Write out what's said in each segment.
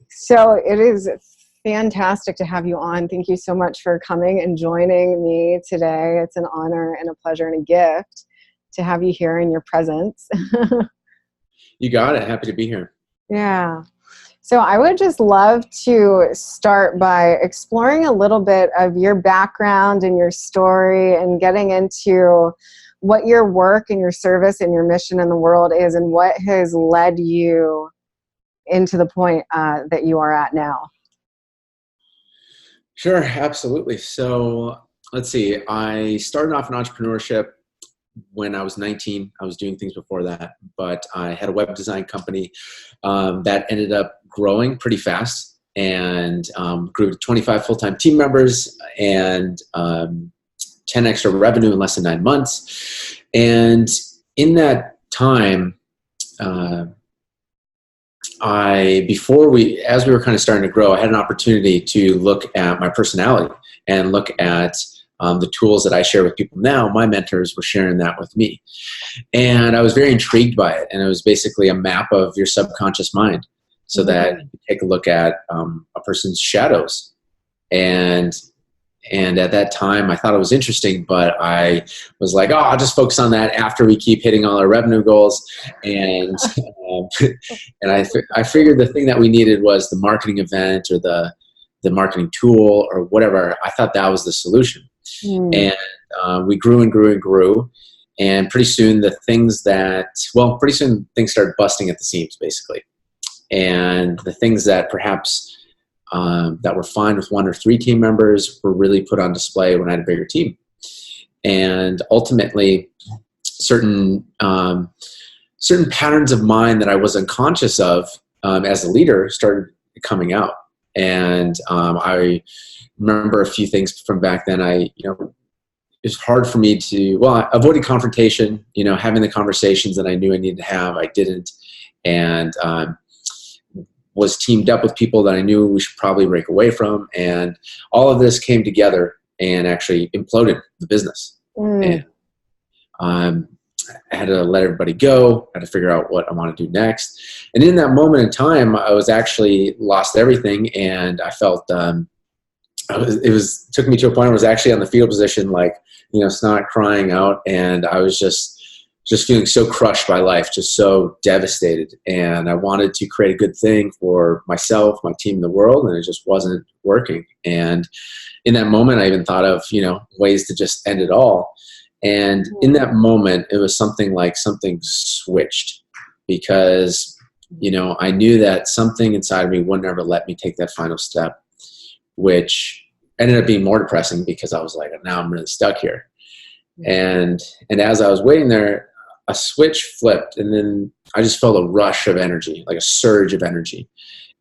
So it is fantastic to have you on. Thank you so much for coming and joining me today. It's an honor and a pleasure and a gift to have you here in your presence. You got it. Happy to be here. Yeah. So I would just love to start by exploring a little bit of your background and your story and getting into what your work and your service and your mission in the world is and what has led you into the point that you are at now. Sure, absolutely. So let's see. I started off in entrepreneurship when I was 19. I was doing things before that, but I had a web design company that ended up growing pretty fast and grew to 25 full-time team members and 10 extra revenue in less than 9 months. And in that time, as we were kind of starting to grow, I had an opportunity to look at my personality and look at the tools that I share with people now. My mentors were sharing that with me. And I was very intrigued by it. And it was basically a map of your subconscious mind so that you take a look at a person's shadows. And at that time, I thought it was interesting, but I was like, oh, I'll just focus on that after we keep hitting all our revenue goals. And I figured the thing that we needed was the marketing event or the marketing tool or whatever. I thought that was the solution. And we grew and grew and grew. And pretty soon things started busting at the seams, basically. And the things that perhaps that were fine with 1 or 3 team members were really put on display when I had a bigger team. And ultimately, certain patterns of mine that I was unconscious of as a leader started coming out. And I remember a few things from back then. It was hard for me I avoided confrontation, having the conversations that I knew I needed to have, I didn't. And was teamed up with people that I knew we should probably break away from. And all of this came together and actually imploded the business. And I had to let everybody go. I had to figure out what I want to do next. And in that moment in time, I was actually lost everything. And I felt, took me to a point where I was actually on the fetal position, like, snot crying out. And I was just feeling so crushed by life, just so devastated. And I wanted to create a good thing for myself, my team, and the world, and it just wasn't working. And in that moment, I even thought of, ways to just end it all. And in that moment, it was something switched because, I knew that something inside of me would never let me take that final step, which ended up being more depressing because I was like, now I'm really stuck here. And as I was waiting there, a switch flipped, and then I just felt a rush of energy, like a surge of energy.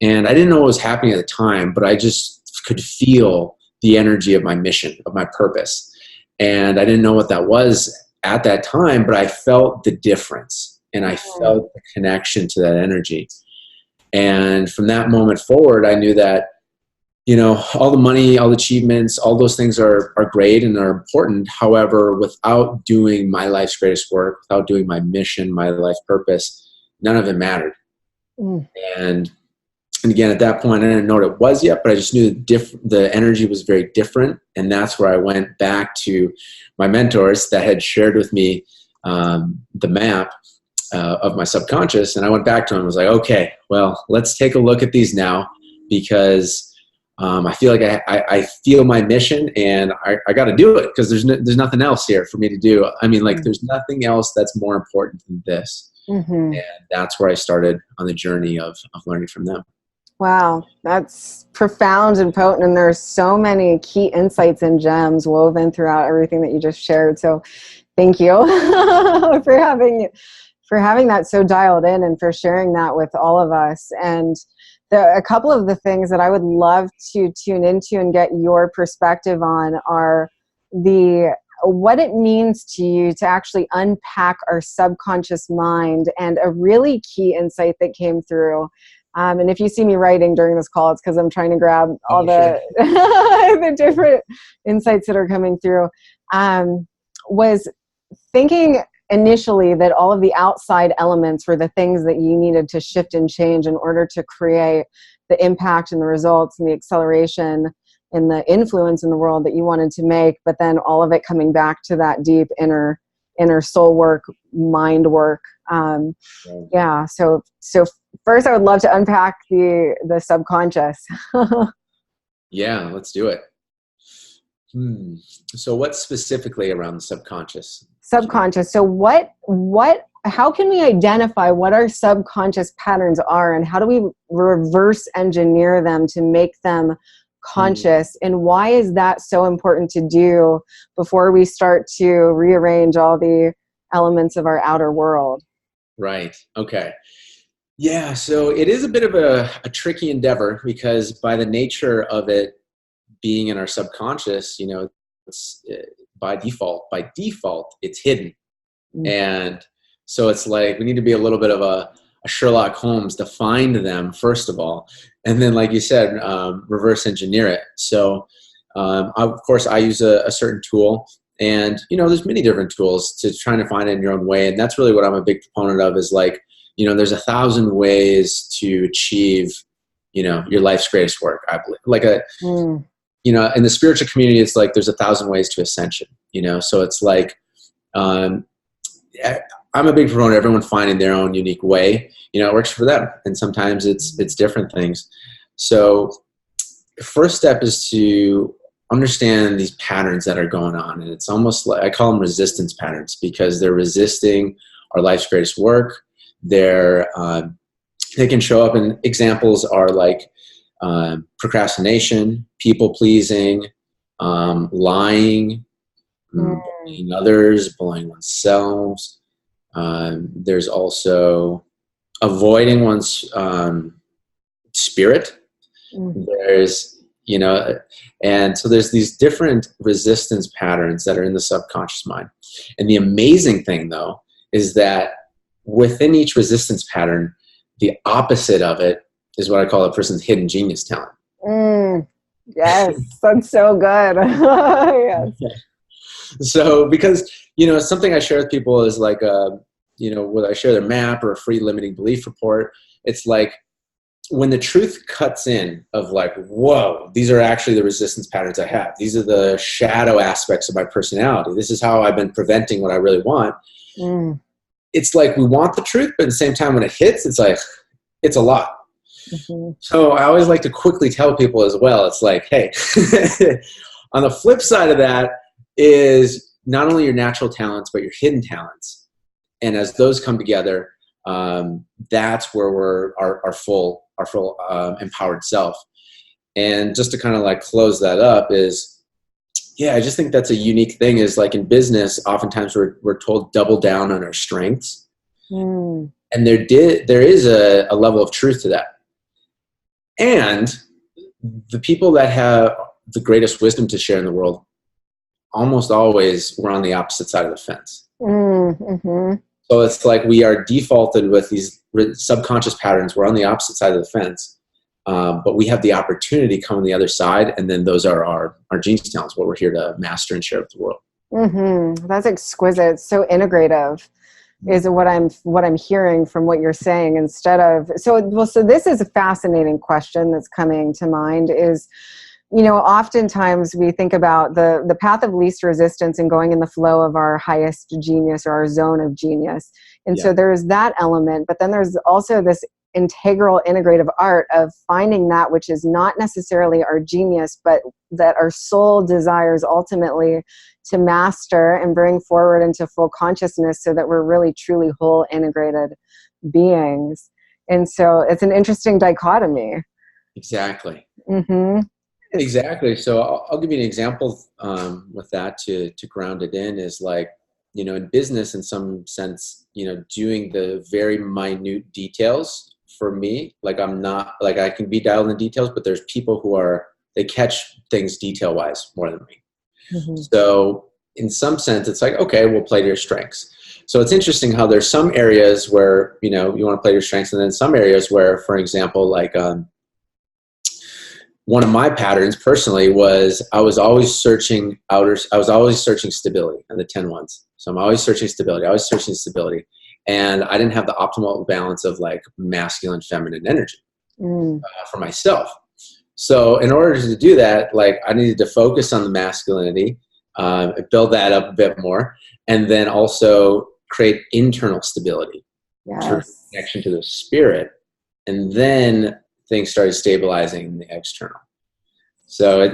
And I didn't know what was happening at the time, but I just could feel the energy of my mission, of my purpose. And I didn't know what that was at that time, but I felt the difference, and I felt the connection to that energy. And from that moment forward, I knew that, all the money, all the achievements, all those things are great and are important. However, without doing my life's greatest work, without doing my mission, my life purpose, none of it mattered. And again, at that point, I didn't know what it was yet, but I just knew the energy was very different. And that's where I went back to my mentors that had shared with me the map of my subconscious. And I went back to them and was like, okay, well, let's take a look at these now, because I feel like I feel my mission, and I got to do it because there's nothing else here for me to do. I mean, there's nothing else that's more important than this. And that's where I started on the journey of learning from them. Wow, that's profound and potent. And there's so many key insights and gems woven throughout everything that you just shared. So thank you for having that so dialed in and for sharing that with all of us. And a couple of the things that I would love to tune into and get your perspective on are what it means to you to actually unpack our subconscious mind, and a really key insight that came through. And if you see me writing during this call, it's because I'm trying to grab all the different insights that are coming through. Was thinking initially that all of the outside elements were the things that you needed to shift and change in order to create the impact and the results and the acceleration and the influence in the world that you wanted to make, but then all of it coming back to that deep inner soul work, mind work. Yeah. So first I would love to unpack the subconscious. Yeah, let's do it. So what's specifically around the subconscious? Subconscious. So how can we identify what our subconscious patterns are, and how do we reverse engineer them to make them conscious? And why is that so important to do before we start to rearrange all the elements of our outer world? Right. Okay. Yeah. So it is a bit of a tricky endeavor, because by the nature of it being in our subconscious, it's by default, it's hidden. And so it's like, we need to be a little bit of a Sherlock Holmes to find them, first of all. And then, like you said, reverse engineer it. So, of course, I use a certain tool, and, there's many different tools to trying to find it in your own way. And that's really what I'm a big proponent of, is like, there's 1,000 ways to achieve, your life's greatest work, I believe. Like in the spiritual community, it's like, there's 1,000 ways to ascension, so it's like, I'm a big proponent of everyone finding their own unique way. It works for them, and sometimes it's different things. So the first step is to understand these patterns that are going on, and it's almost like, I call them resistance patterns, because they're resisting our life's greatest work. They can show up, and examples are like procrastination, people pleasing, lying, bullying others, bullying oneself. There's also avoiding one's spirit. There's, and so there's these different resistance patterns that are in the subconscious mind. And the amazing thing, though, is that within each resistance pattern, the opposite of it is what I call a person's hidden genius talent. Yes, that's so good. Yes. So, because, something I share with people is like, whether I share their map or a free limiting belief report, it's like, when the truth cuts in of like, whoa, these are actually the resistance patterns I have. These are the shadow aspects of my personality. This is how I've been preventing what I really want. It's like, we want the truth, but at the same time, when it hits, it's like, it's a lot. So I always like to quickly tell people as well, it's like, hey, on the flip side of that is not only your natural talents, but your hidden talents. And as those come together, that's where we're our full empowered self. And just to kind of like close that up is, yeah, I just think that's a unique thing, is like in business, oftentimes we're told double down on our strengths. And there is a level of truth to that. And the people that have the greatest wisdom to share in the world almost always were on the opposite side of the fence. So it's like, we are defaulted with these subconscious patterns. We're on the opposite side of the fence, but we have the opportunity to come on the other side, and then those are our genius talents, what we're here to master and share with the world. That's exquisite. So integrative is what I'm hearing from what you're saying. Instead of so this is a fascinating question that's coming to mind. Is, oftentimes we think about the path of least resistance and going in the flow of our highest genius, or our zone of genius. And so there's that element, but then there's also this integral integrative art of finding that which is not necessarily our genius, but that our soul desires ultimately to master and bring forward into full consciousness, so that we're really truly whole integrated beings. And so it's an interesting dichotomy. Exactly. Exactly. So I'll give you an example with that to ground it in, is like, in business, in some sense, doing the very minute details. For me, like, I'm not, like, I can be dialed in details, but there's people who they catch things detail wise more than me. So in some sense, it's like, okay, we'll play to your strengths. So it's interesting how there's some areas where, you want to play to your strengths, and then some areas where, for example, like, one of my patterns personally was I was always searching stability and the 10-1s. So I'm always searching stability. And I didn't have the optimal balance of like masculine, feminine energy for myself. So in order to do that, like I needed to focus on the masculinity, build that up a bit more, and then also create internal stability, connection to the spirit. And then things started stabilizing in the external. So I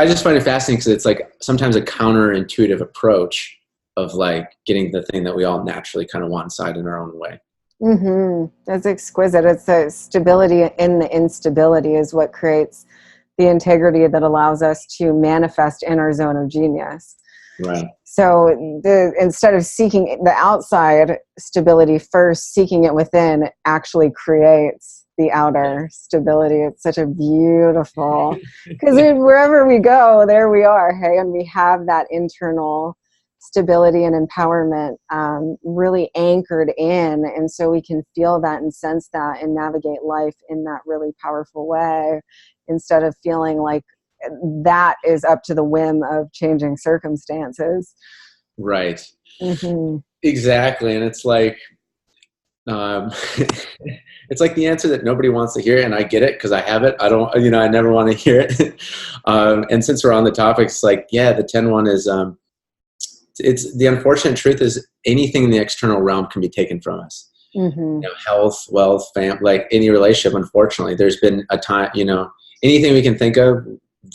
just find it fascinating because it's like sometimes a counterintuitive approach of like getting the thing that we all naturally kind of want inside in our own way. That's exquisite. It's the stability in the instability is what creates the integrity that allows us to manifest in our zone of genius. Right. So instead of seeking the outside stability first, seeking it within actually creates the outer stability. It's such a beautiful, because wherever we go, there we are, hey, and we have that internal stability and empowerment really anchored in, and so we can feel that and sense that and navigate life in that really powerful way, instead of feeling like that is up to the whim of changing circumstances. Right. Exactly. And it's like it's like the answer that nobody wants to hear, and I get it because I have it. I don't, I never want to hear it. And since we're on the topic, it's like, yeah, the 10-1 is it's the unfortunate truth is anything in the external realm can be taken from us. Health, wealth, like any relationship. Unfortunately, there's been a time, anything we can think of,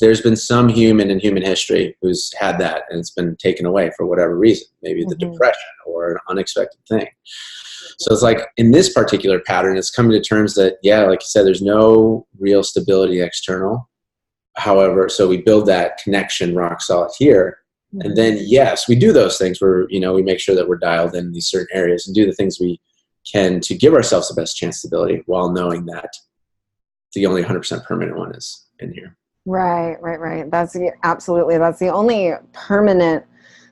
there's been some human in human history who's had that and it's been taken away for whatever reason, maybe the depression or an unexpected thing. So it's like in this particular pattern, it's coming to terms that, yeah, like you said, there's no real stability external. However, so we build that connection rock solid here. And then, yes, we do those things where, we make sure that we're dialed in these certain areas and do the things we can to give ourselves the best chance of stability while knowing that the only 100% permanent one is in here. Right. Absolutely. That's the only permanent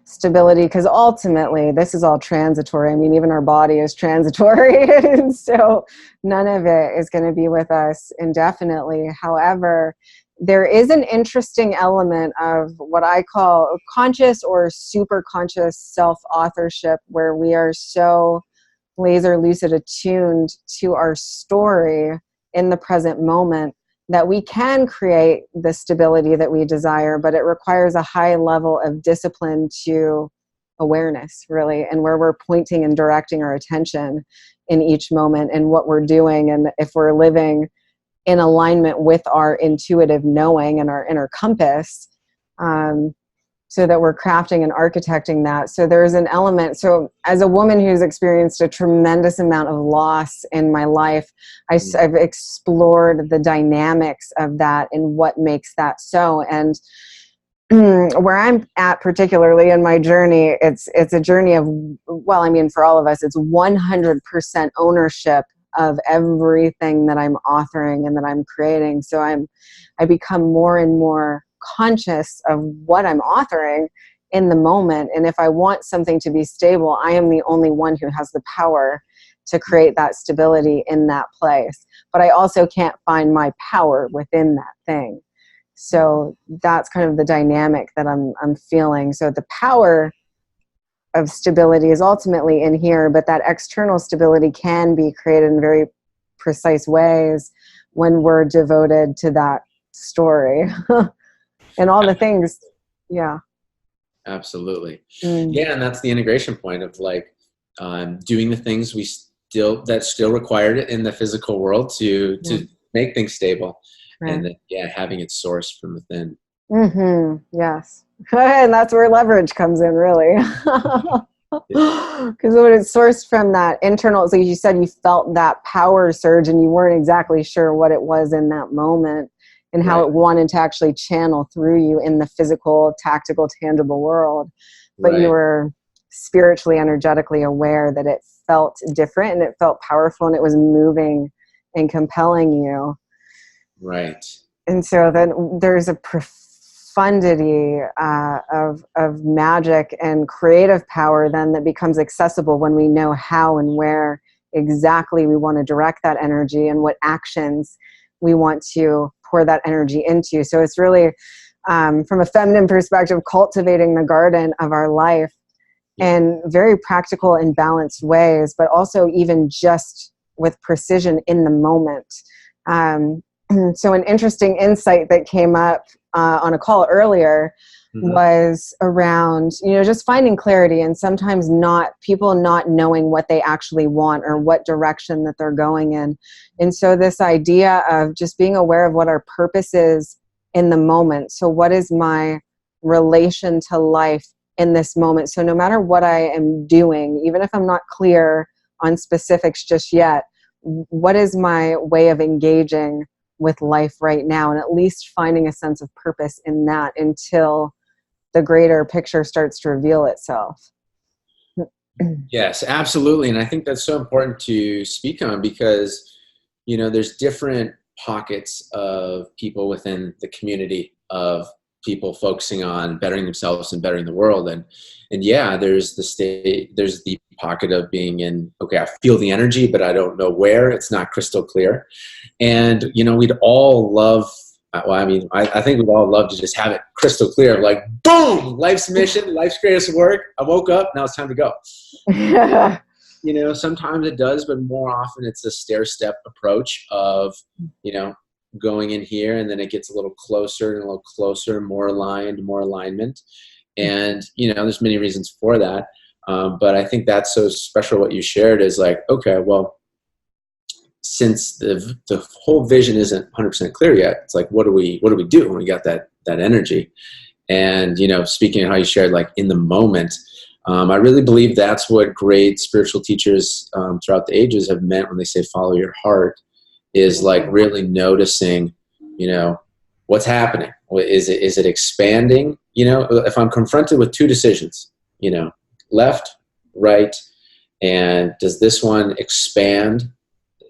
stability, because ultimately this is all transitory. I mean, even our body is transitory. And so none of it is going to be with us indefinitely. However, there is an interesting element of what I call conscious or super conscious self-authorship, where we are so laser lucid attuned to our story in the present moment that we can create the stability that we desire, but it requires a high level of discipline to awareness, really, and where we're pointing and directing our attention in each moment and what we're doing, and if we're living in alignment with our intuitive knowing and our inner compass, so that we're crafting and architecting that. So there's an element. So as a woman who's experienced a tremendous amount of loss in my life, I've explored the dynamics of that and what makes that so. And where I'm at, particularly in my journey, it's a journey of, well, I mean, for all of us, it's 100% ownership of everything that I'm authoring and that I'm creating. So I become more and more conscious of what I'm authoring in the moment. And if I want something to be stable, I am the only one who has the power to create that stability in that place. But I also can't find my power within that thing. So that's kind of the dynamic that I'm feeling. So the power of stability is ultimately in here, but that external stability can be created in very precise ways when we're devoted to that story. And all the things, yeah. Absolutely. Yeah, and that's the integration point of like doing the things that still required in the physical world to make things stable, and then, having it sourced from within. Yes, and that's where leverage comes in, really. Because when it's sourced from that internal, so you said you felt that power surge, and you weren't exactly sure what it was in that moment. And how it wanted to actually channel through you in the physical, tactical, tangible world. But you were spiritually, energetically aware that it felt different and it felt powerful and it was moving and compelling you. Right. And so then there's a profundity of magic and creative power then that becomes accessible when we know how and where exactly we want to direct that energy and what actions we want to pour that energy into. So it's really, from a feminine perspective, cultivating the garden of our life in very practical and balanced ways, but also even just with precision in the moment. So an interesting insight that came up on a call earlier was around, just finding clarity, and sometimes people not knowing what they actually want or what direction that they're going in. And so this idea of just being aware of what our purpose is in the moment. So what is my relation to life in this moment? So no matter what I am doing, even if I'm not clear on specifics just yet, what is my way of engaging with life right now, and at least finding a sense of purpose in that until the greater picture starts to reveal itself. Yes, absolutely. And I think that's so important to speak on because, there's different pockets of people within the community of people focusing on bettering themselves and bettering the world. And yeah, there's the pocket of being in, okay, I feel the energy, but I don't know where. It's not crystal clear. And, we'd all love, I think we'd all love to just have it crystal clear, like, boom, life's mission, life's greatest work. I woke up, now it's time to go. Sometimes it does, but more often it's a stair-step approach of, going in here, and then it gets a little closer and a little closer, more aligned, more alignment. And, there's many reasons for that. But I think that's so special what you shared is like, okay, well, since the whole vision isn't 100% clear yet, it's like, what do we do when we got that energy? And, speaking of how you shared, like in the moment, I really believe that's what great spiritual teachers throughout the ages have meant when they say, follow your heart, is like really noticing, what's happening. Is it expanding? If I'm confronted with two decisions, left, right, and does this one expand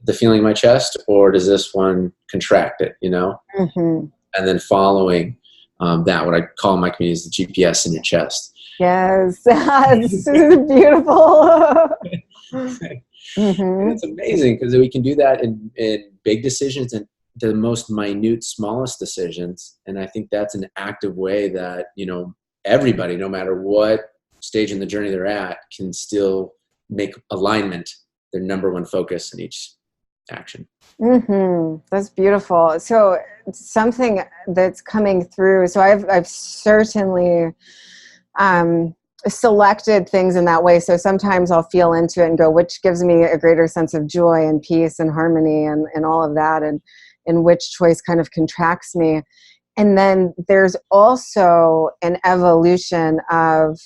the feeling in my chest, or does this one contract it, and then following that, what I call in my community is the GPS in your chest. Yes, this is beautiful. And it's amazing because we can do that in big decisions and the most minute, smallest decisions. And I think that's an active way that, everybody, no matter what stage in the journey they're at, can still make alignment their number one focus in each action. That's beautiful. So something that's coming through. So I've certainly selected things in that way. So sometimes I'll feel into it and go, which gives me a greater sense of joy and peace and harmony and all of that, and which choice kind of contracts me. And then there's also an evolution of,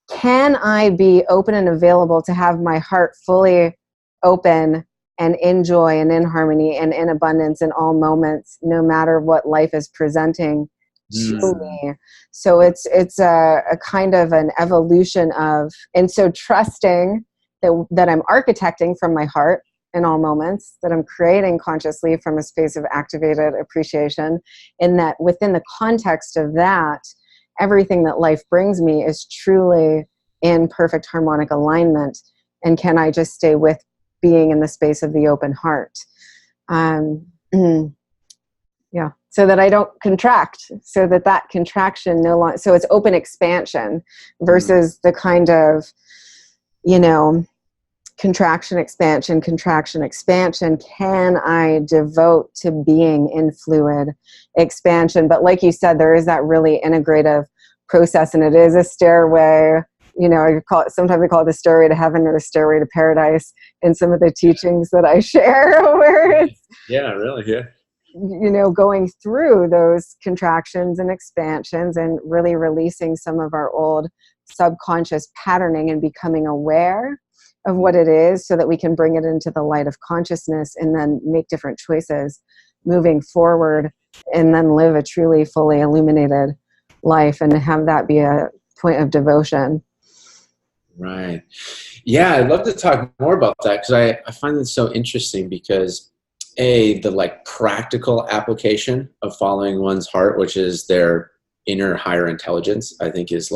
can I be open and available to have my heart fully open and in joy and in harmony and in abundance in all moments, no matter what life is presenting to me? So it's a kind of an evolution of, and so trusting that I'm architecting from my heart in all moments, that I'm creating consciously from a space of activated appreciation, and that within the context of that, everything that life brings me is truly in perfect harmonic alignment. And can I just stay with being in the space of the open heart? Yeah, so that I don't contract, so that contraction no longer, so it's open expansion versus the kind of, contraction, expansion, contraction, expansion. Can I devote to being in fluid expansion? But like you said, there is that really integrative process, and it is a stairway. Sometimes I call it the stairway to heaven or the stairway to paradise in some of the teachings that I share, where it's going through those contractions and expansions and really releasing some of our old subconscious patterning and becoming aware of what it is, so that we can bring it into the light of consciousness and then make different choices moving forward, and then live a truly fully illuminated life and have that be a point of devotion. Right. Yeah, I'd love to talk more about that, because I find it so interesting, because the practical application of following one's heart, which is their inner higher intelligence, I think is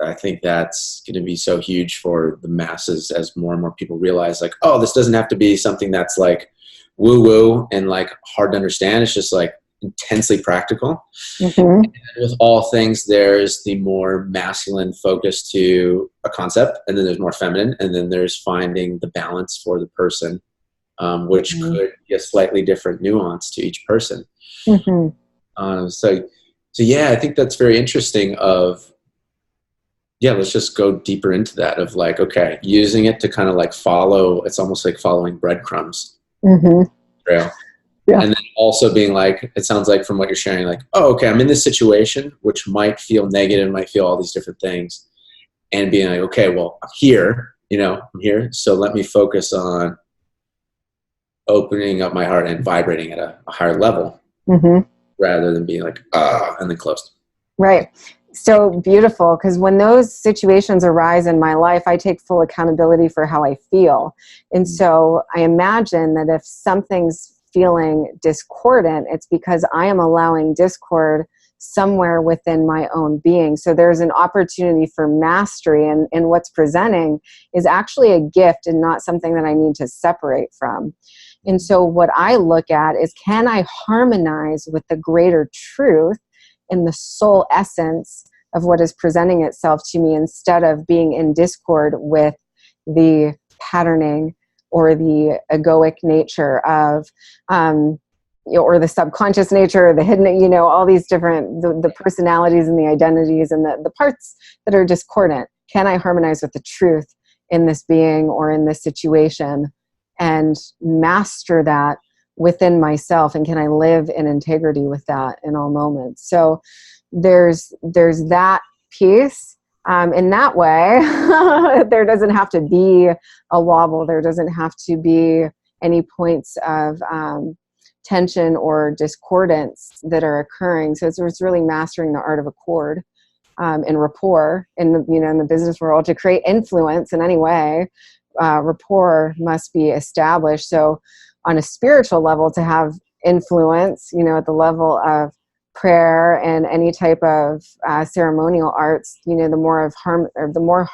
I think that's going to be so huge for the masses as more and more people realize, oh, this doesn't have to be something that's woo-woo and like hard to understand. It's just like intensely practical. Mm-hmm. And with all things, there's the more masculine focus to a concept, and then there's more feminine, and then there's finding the balance for the person, which Mm-hmm. could be a slightly different nuance to each person. Mm-hmm. So yeah, I think that's very interesting of, yeah, let's just go deeper into that of like, okay, using it to kind of like follow, it's almost like following breadcrumbs Mm-hmm. trail. Yeah. And then also being like, it sounds like from what you're sharing, like, oh, okay, I'm in this situation, which might feel negative, might feel all these different things. And being like, okay, well, I'm here, I'm here. So let me focus on opening up my heart and vibrating at a higher level, Mm-hmm. rather than being like, and then closed. Right. So beautiful, because when those situations arise in my life, I take full accountability for how I feel. And so I imagine that if something's feeling discordant, it's because I am allowing discord somewhere within my own being. So there's an opportunity for mastery, and what's presenting is actually a gift and not something that I need to separate from. And so what I look at is, can I harmonize with the greater truth in the soul essence of what is presenting itself to me, instead of being in discord with the patterning or the egoic nature of, or the subconscious nature, or the hidden, all these different, the personalities and the identities and the parts that are discordant. Can I harmonize with the truth in this being or in this situation and master that within myself, and can I live in integrity with that in all moments? So there's that piece. In that way, there doesn't have to be a wobble. There doesn't have to be any points of tension or discordance that are occurring. So it's really mastering the art of accord and rapport in the business world. To create influence in any way, rapport must be established. So on a spiritual level, to have influence, at the level of prayer and any type of ceremonial arts, the more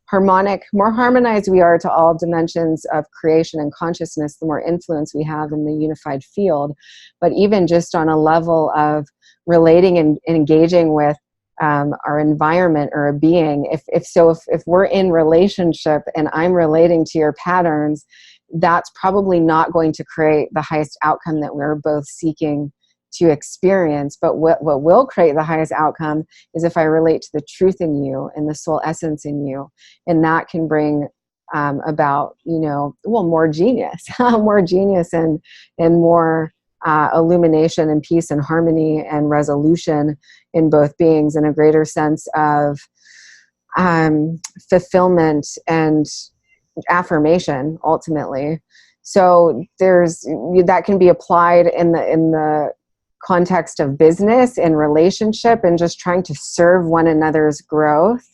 harmonic, more harmonized we are to all dimensions of creation and consciousness, the more influence we have in the unified field. But even just on a level of relating and engaging with our environment or a being, if we're in relationship and I'm relating to your patterns, that's probably not going to create the highest outcome that we're both seeking to experience. But what will create the highest outcome is if I relate to the truth in you and the soul essence in you, and that can bring about more genius, more genius and more illumination and peace and harmony and resolution in both beings, in a greater sense of fulfillment and affirmation ultimately. So that can be applied in the context of business and relationship, and just trying to serve one another's growth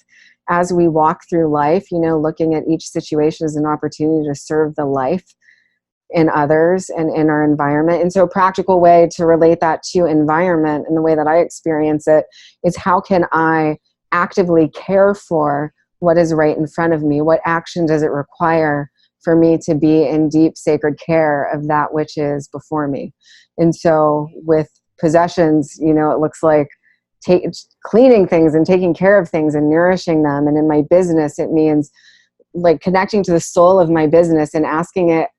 as we walk through life, looking at each situation as an opportunity to serve the life in others and in our environment. And so a practical way to relate that to environment, and the way that I experience it, is how can I actively care for what is right in front of me? What action does it require for me to be in deep sacred care of that which is before me? And so with possessions, it looks like cleaning things and taking care of things and nourishing them. And in my business, it means like connecting to the soul of my business and asking it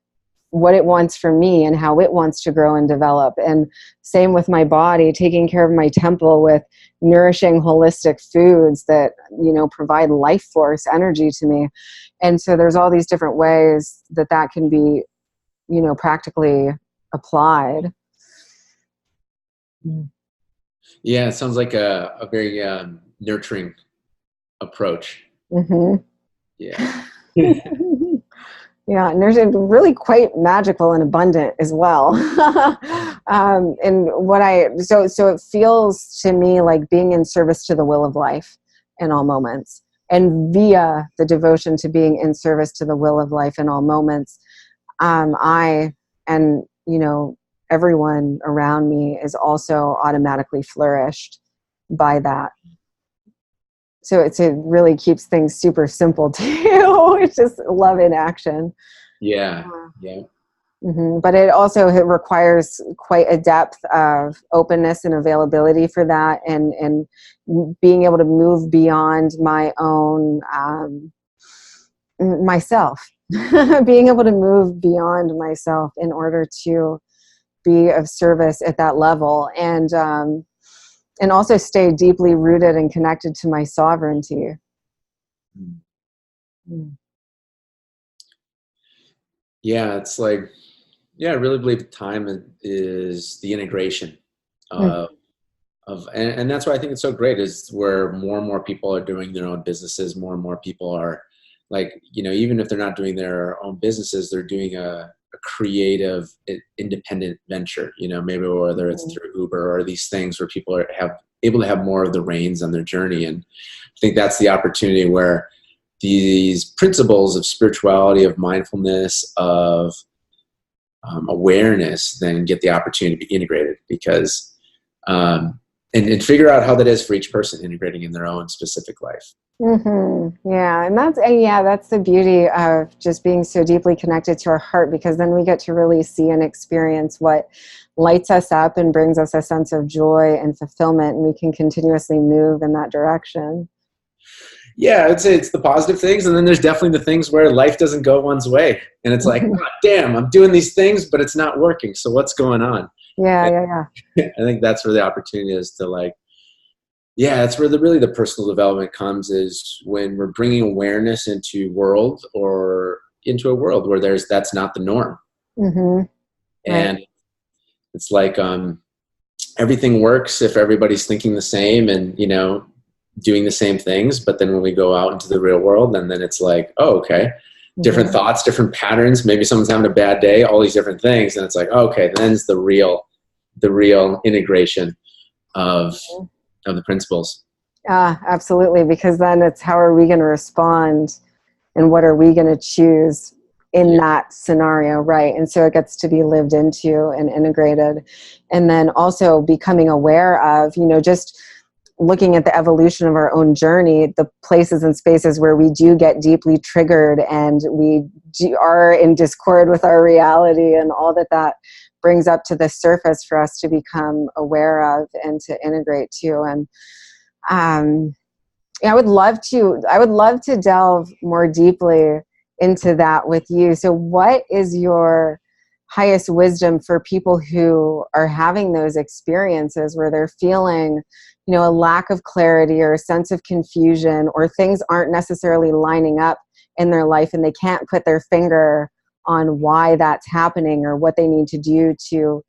what it wants from me and how it wants to grow and develop. And same with my body, taking care of my temple with nourishing holistic foods that, provide life force energy to me. And so there's all these different ways that can be, practically applied. Yeah, it sounds like a very nurturing approach. Mm-hmm. Yeah. Yeah, and there's really quite magical and abundant as well. And so it feels to me like being in service to the will of life in all moments, and via the devotion to being in service to the will of life in all moments, I and everyone around me is also automatically flourished by that. So it really keeps things super simple too. It's just love in action. Yeah. Yeah. But it also requires quite a depth of openness and availability for that, and being able to move beyond my own myself, being able to move beyond myself in order to be of service at that level, and also stay deeply rooted and connected to my sovereignty. Yeah, it's like, yeah, I really believe time is the integration of, and that's why I think it's so great, is where more and more people are doing their own businesses. More and more people are like, you know, even if they're not doing their own businesses, they're doing a creative, independent venture, you know, maybe whether it's through Uber or these things where people are able to have more of the reins on their journey. And I think that's the opportunity where these principles of spirituality, of mindfulness, of awareness, then get the opportunity to be integrated, because and figure out how that is for each person, integrating in their own specific life. Yeah, and that's the beauty of just being so deeply connected to our heart, because then we get to really see and experience what lights us up and brings us a sense of joy and fulfillment, and we can continuously move in that direction. Yeah, I'd say it's the positive things, and then there's definitely the things where life doesn't go one's way, and it's like, oh, damn, I'm doing these things, but it's not working. So what's going on? Yeah. I think that's where the opportunity is to, like, yeah, that's where really the personal development comes, is when we're bringing awareness into a world where that's not the norm. And it's like, everything works if everybody's thinking the same and, you know, doing the same things. But then when we go out into the real world, and then it's like, oh, okay, different thoughts, different patterns. Maybe someone's having a bad day, all these different things. And it's like, oh, okay, then's the real integration of the principles. Absolutely. Because then it's, how are we going to respond and what are we going to choose in that scenario, right? And so it gets to be lived into and integrated. And then also becoming aware of, you know, just looking at the evolution of our own journey, the places and spaces where we do get deeply triggered and we are in discord with our reality, and all that brings up to the surface for us to become aware of and to integrate to. And I would love to delve more deeply into that with you. So what is your highest wisdom for people who are having those experiences where they're feeling, you know, a lack of clarity or a sense of confusion, or things aren't necessarily lining up in their life and they can't put their finger on why that's happening or what they need to do to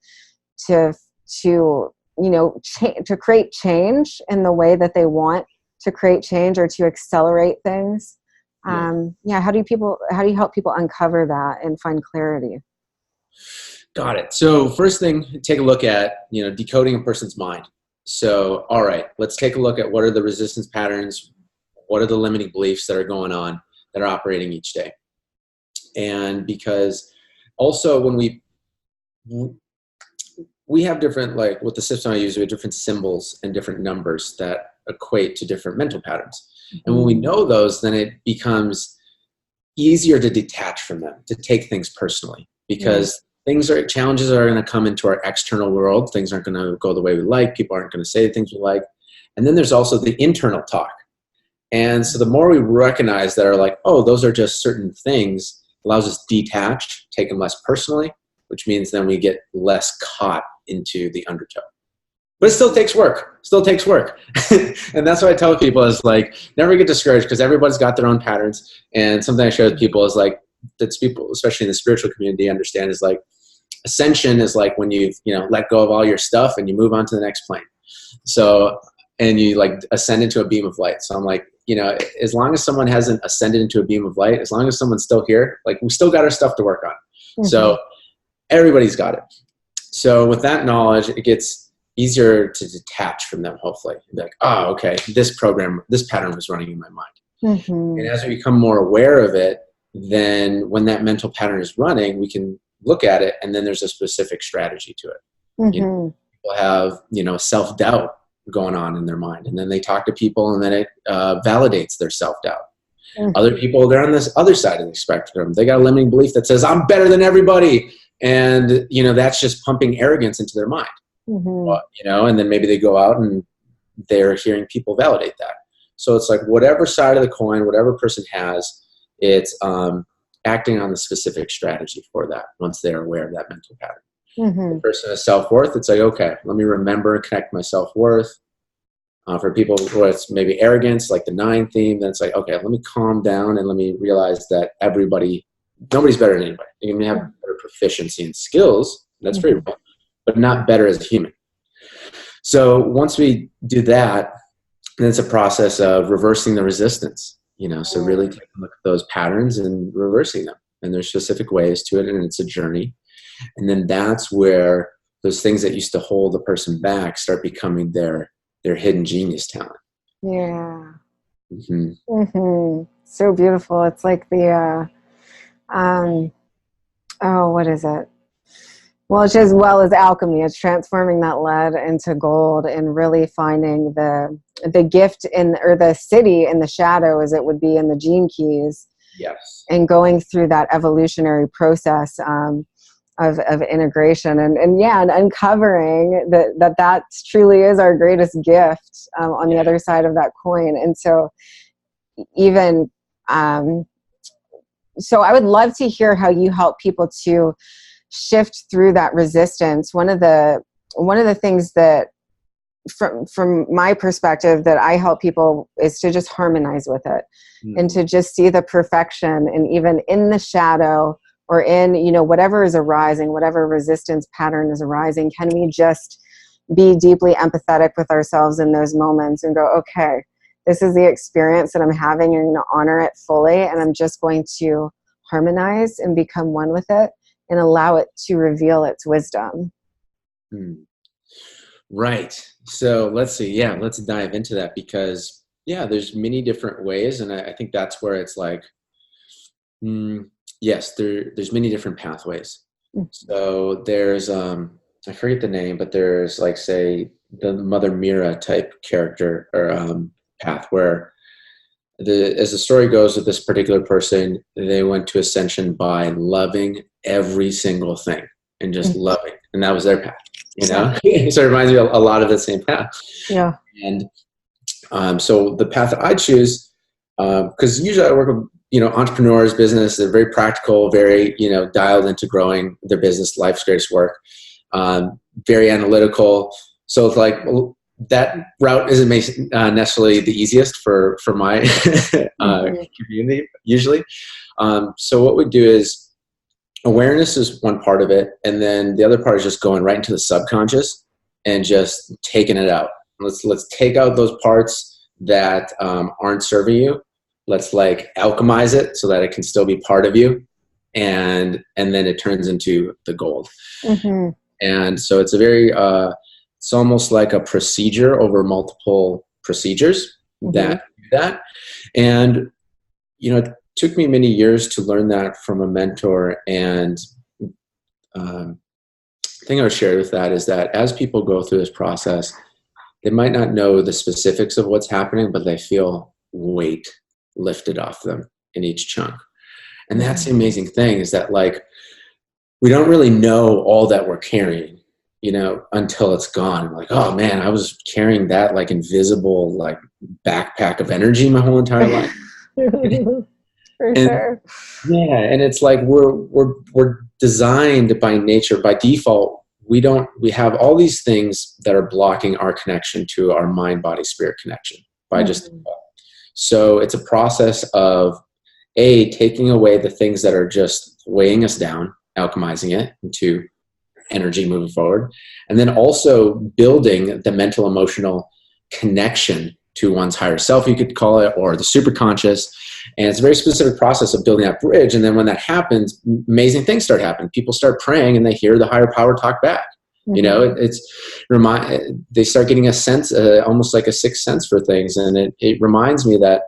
you know, to create change in the way that they want to create change, or to accelerate things? How do you help people uncover that and find clarity? Got it. So first thing, take a look at, you know, decoding a person's mind. So, all right, let's take a look at what are the resistance patterns, what are the limiting beliefs that are going on, that are operating each day. And because also when we have different, like with the system I use, we have different symbols and different numbers that equate to different mental patterns. And when we know those, then it becomes easier to detach from them, to take things personally, because challenges are going to come into our external world. Things aren't going to go the way we like. People aren't going to say the things we like. And then there's also the internal talk. And so the more we recognize that are like, oh, those are just certain things, allows us to detach, take them less personally, which means then we get less caught into the undertow. But it still takes work. And that's what I tell people is, like, never get discouraged, because everybody's got their own patterns. And something I share with people is, like, that people, especially in the spiritual community, understand is, like, ascension is like when you let go of all your stuff and you move on to the next plane. So, and you like ascend into a beam of light. So I'm like, you know, as long as someone hasn't ascended into a beam of light, as long as someone's still here, like, we still got our stuff to work on. So everybody's got it. So with that knowledge, it gets easier to detach from them, hopefully. Be like, oh, okay, this pattern was running in my mind. And as we become more aware of it, then when that mental pattern is running, we can look at it, and then there's a specific strategy to it. You know, people have, you know, self-doubt going on in their mind, and then they talk to people, and then it validates their self-doubt. Other people, they're on this other side of the spectrum. They got a limiting belief that says, I'm better than everybody. And, you know, that's just pumping arrogance into their mind. You know, and then maybe they go out and they're hearing people validate that. So it's like whatever side of the coin, whatever person has, it's acting on the specific strategy for that once they're aware of that mental pattern. The person has self-worth, it's like, okay, let me remember and connect my self-worth. For people who it's maybe arrogance, like the 9 theme, then it's like, okay, let me calm down and let me realize that nobody's better than anybody. You can have better proficiency and skills, that's very real, but not better as a human. So once we do that, then it's a process of reversing the resistance, you know, so really taking a look at those patterns and reversing them. And there's specific ways to it, and it's a journey. And then that's where those things that used to hold the person back start becoming their hidden genius talent. Yeah. So beautiful. It's like the, what is it? Well, it's as well as alchemy. It's transforming that lead into gold and really finding the gift or the city in the shadow, as it would be in the gene keys. Yes. And going through that evolutionary process of integration and uncovering that truly is our greatest gift on the other side of that coin. And so even so I would love to hear how you help people to shift through that resistance. One of the things that from my perspective that I help people is to just harmonize with it and to just see the perfection, and even in the shadow or in, you know, whatever is arising, whatever resistance pattern is arising, can we just be deeply empathetic with ourselves in those moments and go, okay, this is the experience that I'm having, and I'm going to honor it fully, and I'm just going to harmonize and become one with it and allow it to reveal its wisdom. Right. So let's see. Yeah, let's dive into that, because there's many different ways. And I think that's where it's like, yes, there's many different pathways. So there's, I forget the name, but there's like, say, the Mother Mira type character or path where as the story goes with this particular person, they went to ascension by loving every single thing and just loving. And that was their path, you know? So it reminds me a lot of the same path. Yeah. And so the path that I choose, because usually I work with, you know, entrepreneurs, business, they're very practical, very, you know, dialed into growing their business, life's greatest work, very analytical. So it's like, that route isn't necessarily the easiest for my community usually. So what we do is awareness is one part of it. And then the other part is just going right into the subconscious and just taking it out. Let's take out those parts that aren't serving you. Let's like alchemize it so that it can still be part of you. And then it turns into the gold. And so it's a very, it's almost like a procedure over multiple procedures that do that. And, you know, it took me many years to learn that from a mentor. And the thing I would share with that is that as people go through this process, they might not know the specifics of what's happening, but they feel weight lifted off them in each chunk. And that's the amazing thing, is that like, we don't really know all that we're carrying, you know, until it's gone. I'm like, oh man, I was carrying that like invisible, like backpack of energy my whole entire life. For sure. Yeah. And it's like, we're designed by nature, by default. We have all these things that are blocking our connection to our mind, body, spirit connection by just default. So it's a process of taking away the things that are just weighing us down, alchemizing it into energy moving forward, and then also building the mental emotional connection to one's higher self, you could call it, or the superconscious. And it's a very specific process of building that bridge. And then when that happens, amazing things start happening. People start praying and they hear the higher power talk back. You know, they start getting a sense, almost like a sixth sense for things. And it reminds me that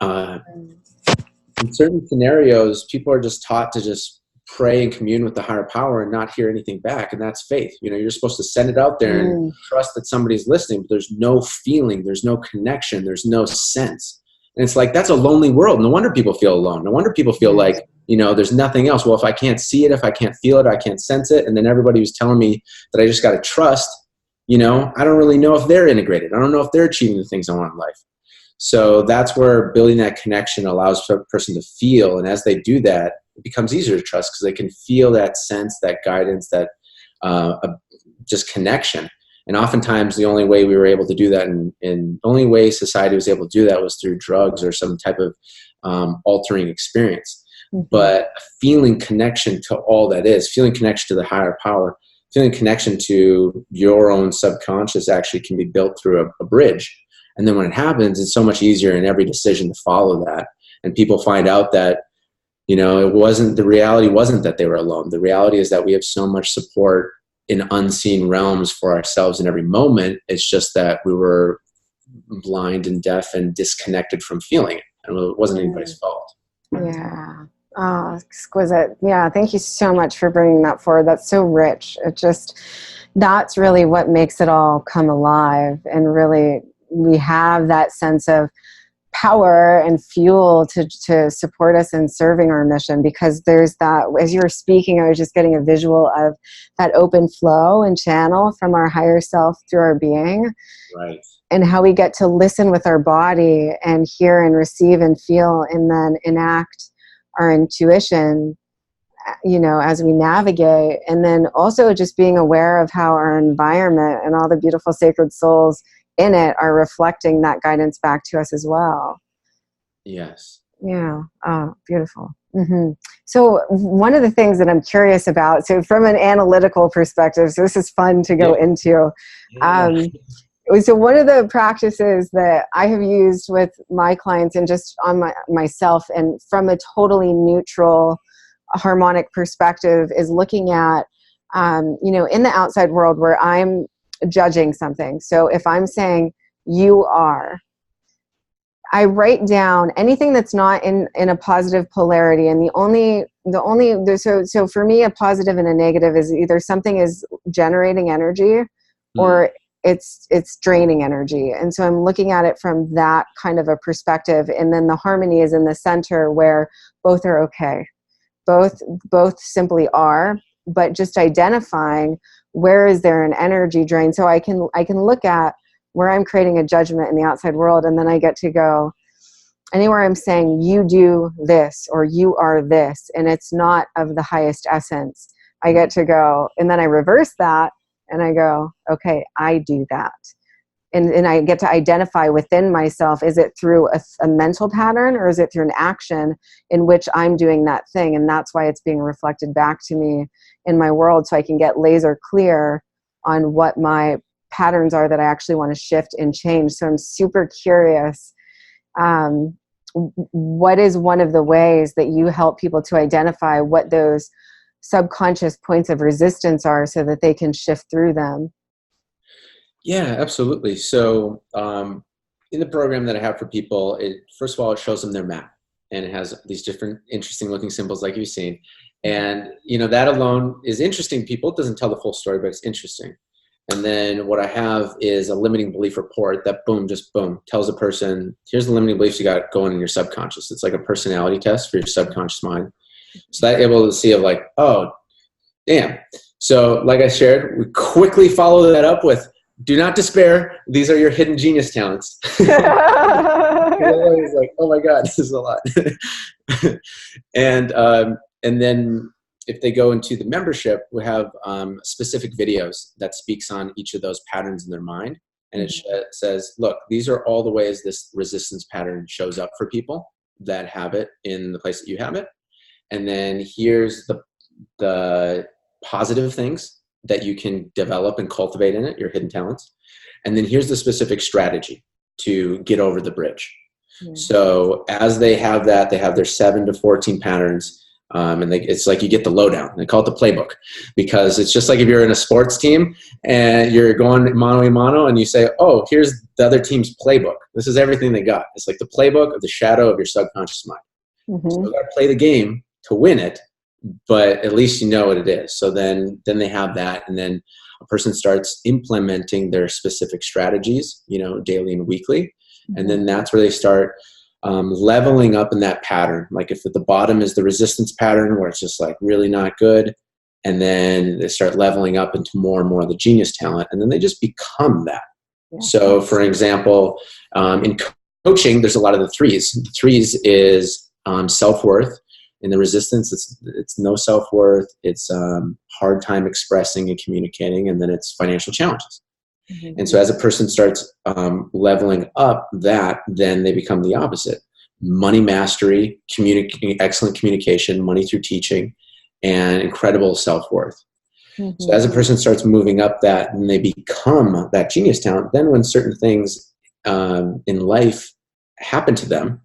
in certain scenarios, people are just taught to just pray and commune with the higher power and not hear anything back. And that's faith. You know, you're supposed to send it out there and trust that somebody's listening, but there's no feeling, there's no connection, there's no sense. And it's like, that's a lonely world. No wonder people feel alone. No wonder people feel like, you know, there's nothing else. Well, if I can't see it, if I can't feel it, I can't sense it. And then everybody was telling me that I just got to trust, you know, I don't really know if they're integrated. I don't know if they're achieving the things I want in life. So that's where building that connection allows a person to feel. And as they do that, it becomes easier to trust because they can feel that sense, that guidance, that just connection. And oftentimes the only way we were able to do that and the only way society was able to do that was through drugs or some type of altering experience. Mm-hmm. But feeling connection to all that is, feeling connection to the higher power, feeling connection to your own subconscious actually can be built through a bridge. And then when it happens, it's so much easier in every decision to follow that. And people find out that, you know, the reality wasn't that they were alone. The reality is that we have so much support in unseen realms for ourselves in every moment. It's just that we were blind and deaf and disconnected from feeling it. And it wasn't anybody's fault. Yeah. Oh, exquisite. Yeah. Thank you so much for bringing that forward. That's so rich. That's really what makes it all come alive. And really, we have that sense of power and fuel to support us in serving our mission, because there's that, as you were speaking, I was just getting a visual of that open flow and channel from our higher self through our being. Right. And how we get to listen with our body and hear and receive and feel and then enact our intuition, you know, as we navigate. And then also just being aware of how our environment and all the beautiful sacred souls in it are reflecting that guidance back to us as well. Yes. Yeah. Oh, beautiful. Mm-hmm. So one of the things that I'm curious about, so from an analytical perspective, so this is fun to go into. So one of the practices that I have used with my clients and just on myself and from a totally neutral harmonic perspective is looking at, you know, in the outside world where I'm judging something. So if I'm saying you are, I write down anything that's not in a positive polarity. And so for me, a positive and a negative is either something is generating energy or it's draining energy. And so I'm looking at it from that kind of a perspective. And then the harmony is in the center where both are okay. Both simply are, but just identifying where is there an energy drain. So I can look at where I'm creating a judgment in the outside world, and then I get to go anywhere I'm saying you do this or you are this, and it's not of the highest essence. I get to go, and then I reverse that, and I go, okay, I do that. And I get to identify within myself, is it through a mental pattern or is it through an action in which I'm doing that thing? And that's why it's being reflected back to me in my world, so I can get laser clear on what my patterns are that I actually want to shift and change. So I'm super curious. What is one of the ways that you help people to identify what those subconscious points of resistance are so that they can shift through them? Yeah, absolutely. So in the program that I have for people, first of all, it shows them their map, and it has these different interesting looking symbols like you've seen. And, you know, that alone is interesting to people. It doesn't tell the full story, but it's interesting. And then what I have is a limiting belief report that just boom, tells a person, here's the limiting beliefs you got going in your subconscious. It's like a personality test for your subconscious mind. So that able to see of like, oh, damn. So like I shared, we quickly follow that up with, do not despair. These are your hidden genius talents. It's like, oh my God, this is a lot. And then if they go into the membership, we have specific videos that speaks on each of those patterns in their mind. And it says, look, these are all the ways this resistance pattern shows up for people that have it in the place that you have it. And then here's the positive things that you can develop and cultivate in it, your hidden talents. And then here's the specific strategy to get over the bridge. Yeah. So as they have that, they have their 7 to 14 patterns. And it's like you get the lowdown. They call it the playbook, because it's just like if you're in a sports team and you're going mano a mano and you say, oh, here's the other team's playbook. This is everything they got. It's like the playbook of the shadow of your subconscious mind. Mm-hmm. So you got to play the game to win it, but at least you know what it is. So then they have that, and then a person starts implementing their specific strategies, you know, daily and weekly. Mm-hmm. And then that's where they start leveling up in that pattern. Like if at the bottom is the resistance pattern where it's just like really not good, and then they start leveling up into more and more of the genius talent, and then they just become that. Yeah. So for example, in coaching, there's a lot of the threes. The threes is self-worth. In the resistance, it's no self-worth, it's hard time expressing and communicating, and then it's financial challenges. Mm-hmm. And so as a person starts leveling up that, then they become the opposite. Money mastery, excellent communication, money through teaching, and incredible self-worth. Mm-hmm. So as a person starts moving up that and they become that genius talent, then when certain things in life happen to them,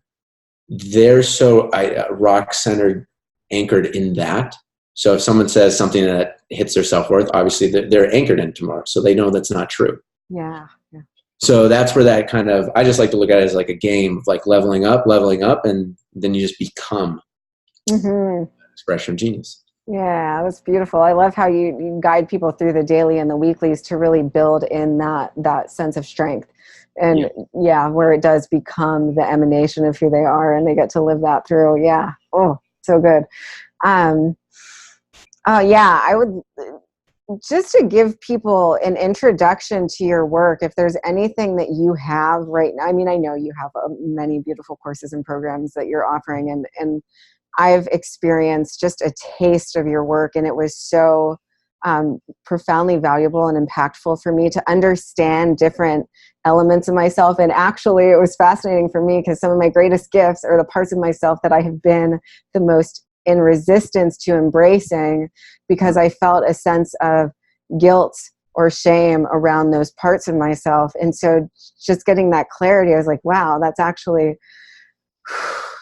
they're so rock-centered, anchored in that. So if someone says something that hits their self-worth, obviously they're anchored in tomorrow. So they know that's not true. Yeah. Yeah. So that's where that kind of, I just like to look at it as like a game of like leveling up, and then you just become expression of genius. Yeah, that's beautiful. I love how you guide people through the daily and the weeklies to really build in that sense of strength. And yeah, where it does become the emanation of who they are and they get to live that through. Yeah. Oh, so good. Yeah, I would just to give people an introduction to your work, if there's anything that you have right now. I mean, I know you have many beautiful courses and programs that you're offering, and I've experienced just a taste of your work, and it was so profoundly valuable and impactful for me to understand different elements of myself. And actually, it was fascinating for me because some of my greatest gifts are the parts of myself that I have been the most in resistance to embracing, because I felt a sense of guilt or shame around those parts of myself. And so just getting that clarity, I was like, wow, that's actually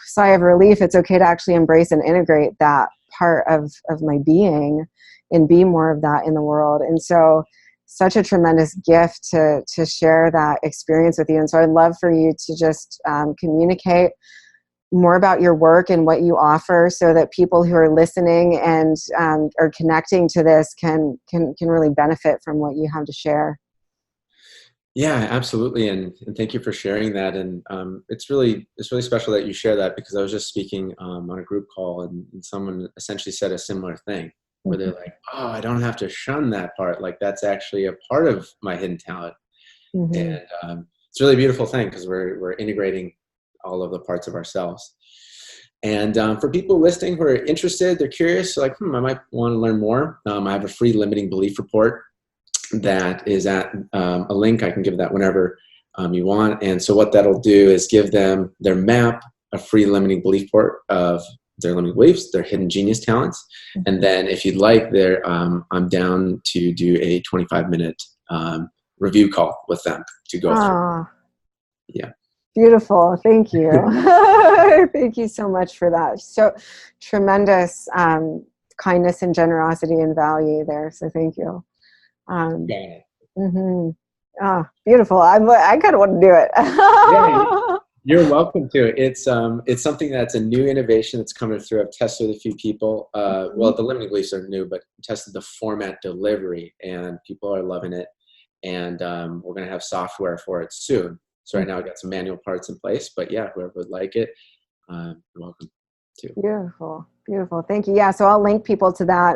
sigh of relief. It's okay to actually embrace and integrate that part of my being and be more of that in the world. And so such a tremendous gift to share that experience with you. And so I'd love for you to just communicate more about your work and what you offer, so that people who are listening and are connecting to this can really benefit from what you have to share. Yeah, absolutely. And thank you for sharing that. And it's really special that you share that, because I was just speaking on a group call, and someone essentially said a similar thing, where they're like, oh, I don't have to shun that part. Like that's actually a part of my hidden talent. Mm-hmm. And it's a really beautiful thing, because we're integrating all of the parts of ourselves. And for people listening who are interested, they're curious, like, I might want to learn more. I have a free limiting belief report that is at a link. I can give that whenever you want. And so what that'll do is give them their map, a free limiting belief report of their limiting beliefs, their hidden genius talents. Mm-hmm. And then if you'd like, I'm down to do a 25-minute review call with them to go through. Yeah. Beautiful. Thank you. Thank you so much for that. So tremendous kindness and generosity and value there. So thank you. Beautiful. I kind of want to do it. Yeah, you're welcome to. It's something that's a new innovation that's coming through. I've tested with a few people. Well, the limiting beliefs are new, but tested the format delivery, and people are loving it. And we're going to have software for it soon. So right now I've got some manual parts in place, but yeah, whoever would like it, you're welcome to. Beautiful. Beautiful. Thank you. Yeah. So I'll link people to that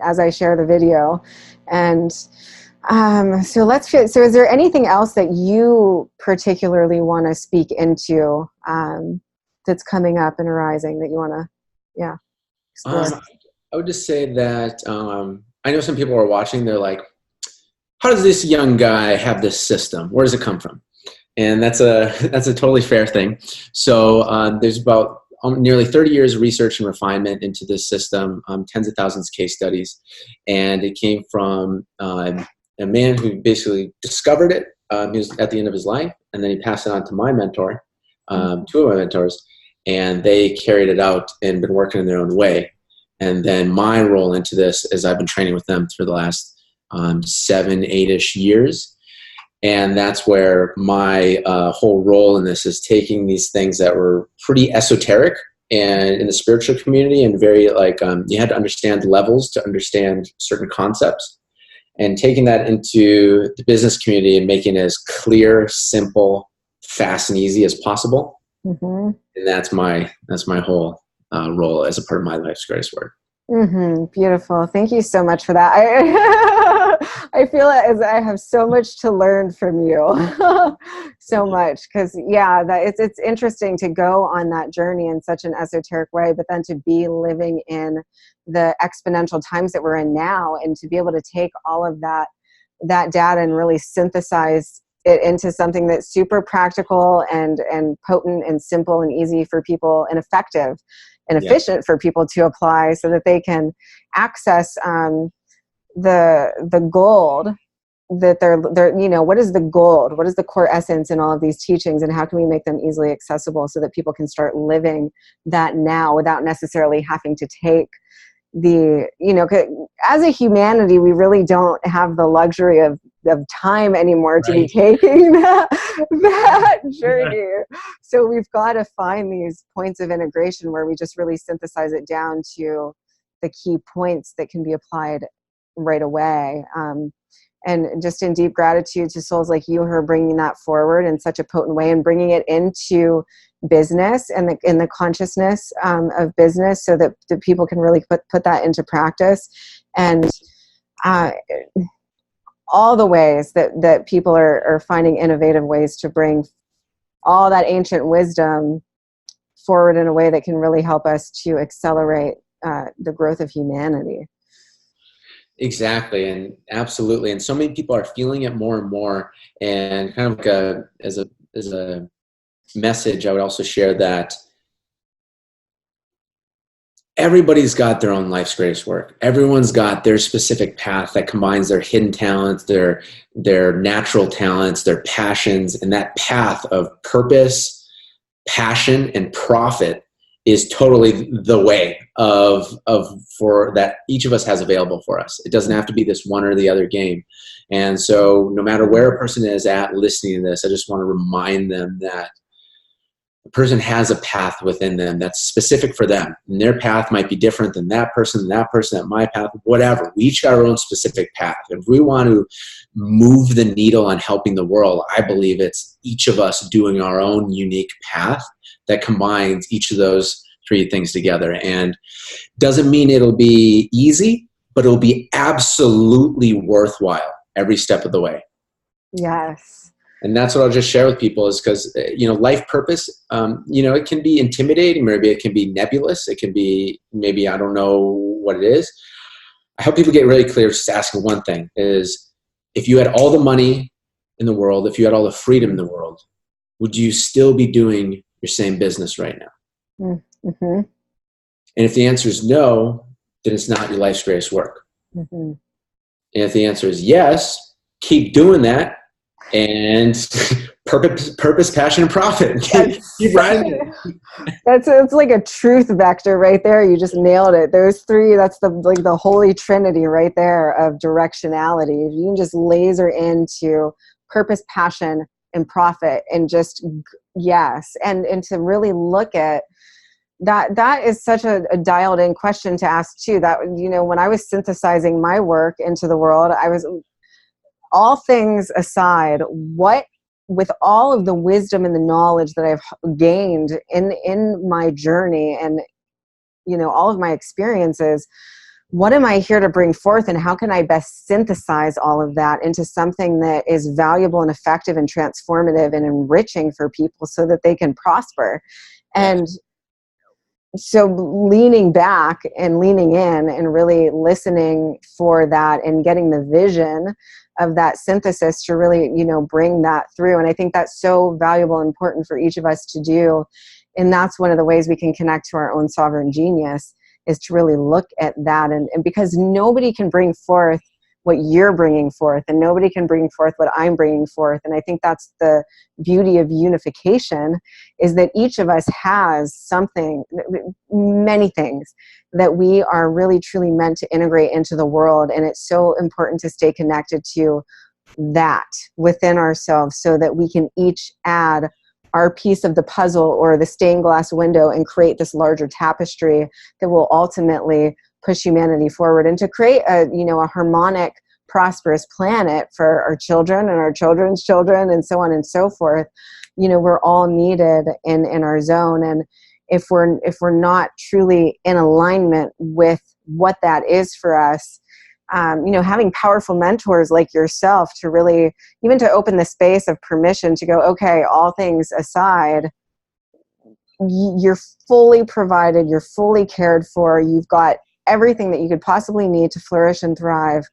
as I share the video. And so is there anything else that you particularly want to speak into that's coming up and arising that you want to, explore? I would just say that I know some people are watching, they're like, how does this young guy have this system? Where does it come from? And that's a totally fair thing. So there's about nearly 30 years of research and refinement into this system, tens of thousands of case studies. And it came from a man who basically discovered it. He was at the end of his life, and then he passed it on to my mentor, two of my mentors, and they carried it out and been working in their own way. And then my role into this is I've been training with them for the last 7, 8-ish years. And that's where my whole role in this is taking these things that were pretty esoteric and in the spiritual community, and very like you had to understand levels to understand certain concepts, and taking that into the business community and making it as clear, simple, fast, and easy as possible. Mm-hmm. And that's my whole role as a part of my life's greatest work. Mm-hmm. Beautiful. Thank you so much for that. I I feel as I have so much to learn from you, so much, because yeah, that it's interesting to go on that journey in such an esoteric way, but then to be living in the exponential times that we're in now, and to be able to take all of that data and really synthesize it into something that's super practical and potent and simple and easy for people and effective and efficient for people to apply, so that they can access the gold that they're you know, what is the gold, what is the core essence in all of these teachings, and how can we make them easily accessible so that people can start living that now without necessarily having to take the, you know, as a humanity, we really don't have the luxury of time anymore to be taking that journey. So we've got to find these points of integration where we just really synthesize it down to the key points that can be applied right away. And just in deep gratitude to souls like you who are bringing that forward in such a potent way and bringing it into business and in the consciousness of business, so that the people can really put that into practice. And all the ways that people are finding innovative ways to bring all that ancient wisdom forward in a way that can really help us to accelerate the growth of humanity. Exactly, and absolutely, and so many people are feeling it more and more. And kind of like as a message, I would also share that everybody's got their own life's greatest work. Everyone's got their specific path that combines their hidden talents, their natural talents, their passions, and that path of purpose, passion, and profit is totally the way for that each of us has available for us. It doesn't have to be this one or the other game. And so no matter where a person is at listening to this, I just want to remind them that a person has a path within them that's specific for them. And their path might be different than that person, that my path, whatever. We each got our own specific path. If we want to move the needle on helping the world, I believe it's each of us doing our own unique path that combines each of those three things together. And doesn't mean it'll be easy, but it'll be absolutely worthwhile every step of the way. Yes. And that's what I'll just share with people is because, life purpose, it can be intimidating. Maybe it can be nebulous. It can be, maybe I don't know what it is. I hope people get really clear just asking one thing is, if you had all the money in the world, if you had all the freedom in the world, would you still be doing your same business right now? Mm-hmm. And if the answer is no, then it's not your life's greatest work. Mm-hmm. And if the answer is yes, keep doing that. And purpose, passion, and profit. Keep riding. It's like a truth vector right there. You just nailed it. Those three, that's the holy trinity right there of directionality. If you can just laser into purpose, passion, and profit, and just yes, and to really look at that is such a dialed in question to ask too. That, when I was synthesizing my work into the world, I was, all things aside, what, with all of the wisdom and the knowledge that I've gained in my journey and, all of my experiences, what am I here to bring forth, and how can I best synthesize all of that into something that is valuable and effective and transformative and enriching for people so that they can prosper? And so leaning back and leaning in and really listening for that and getting the vision of that synthesis to really, bring that through. And I think that's so valuable and important for each of us to do. And that's one of the ways we can connect to our own sovereign genius, is to really look at that. And because nobody can bring forth what you're bringing forth, and nobody can bring forth what I'm bringing forth. And I think that's the beauty of unification, is that each of us has something, many things that we are really truly meant to integrate into the world. And it's so important to stay connected to that within ourselves, so that we can each add our piece of the puzzle or the stained glass window and create this larger tapestry that will ultimately push humanity forward, and to create a harmonic, prosperous planet for our children and our children's children, and so on and so forth. we're all needed in our zone. And if we're not truly in alignment with what that is for us, having powerful mentors like yourself to really, even to open the space of permission to go, okay, all things aside, you're fully provided, you're fully cared for, you've got everything that you could possibly need to flourish and thrive.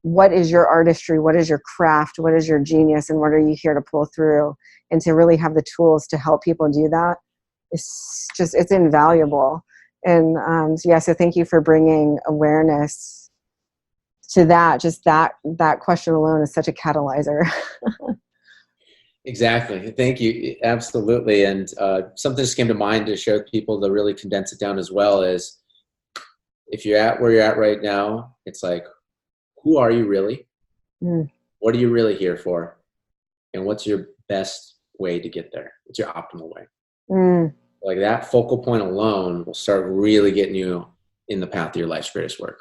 What is your artistry? What is your craft? What is your genius? And what are you here to pull through? And to really have the tools to help people do that, it's invaluable. And so thank you for bringing awareness to that. Just that question alone is such a catalyzer. Exactly. Thank you. Absolutely. And something just came to mind to share with people to really condense it down as well is, if you're at where you're at right now, it's like, who are you really? What are you really here for? And what's your best way to get there? What's your optimal way? Like that focal point alone will start really getting you in the path of your life's greatest work.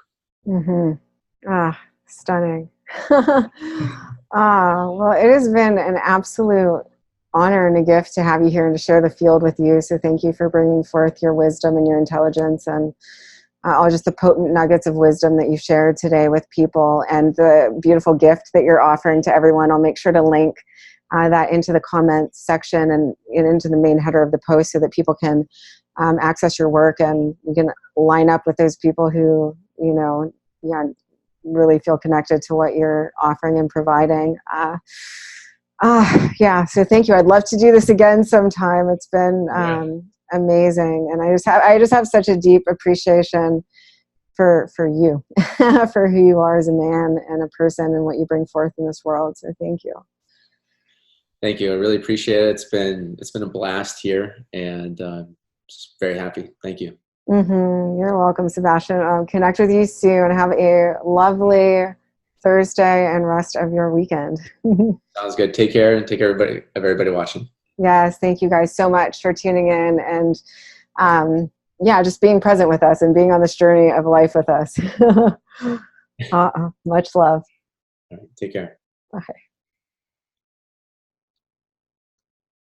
Stunning. Well, it has been an absolute honor and a gift to have you here and to share the field with you. So thank you for bringing forth your wisdom and your intelligence and all just the potent nuggets of wisdom that you've shared today with people, and the beautiful gift that you're offering to everyone. I'll make sure to link that into the comments section and into the main header of the post so that people can access your work, and you can line up with those people who, really feel connected to what you're offering and providing. So thank you. I'd love to do this again sometime. It's been amazing. And I just have such a deep appreciation for you, for who you are as a man and a person and what you bring forth in this world. So thank you. Thank you. I really appreciate it. It's been a blast here, and just very happy. Thank you. You're welcome, Sebastian. Connect with you soon. Have a lovely Thursday and rest of your weekend. Sounds good. Take care, and take care of everybody watching. Yes, thank you guys so much for tuning in, and just being present with us and being on this journey of life with us. Much love. All right, take care. Bye.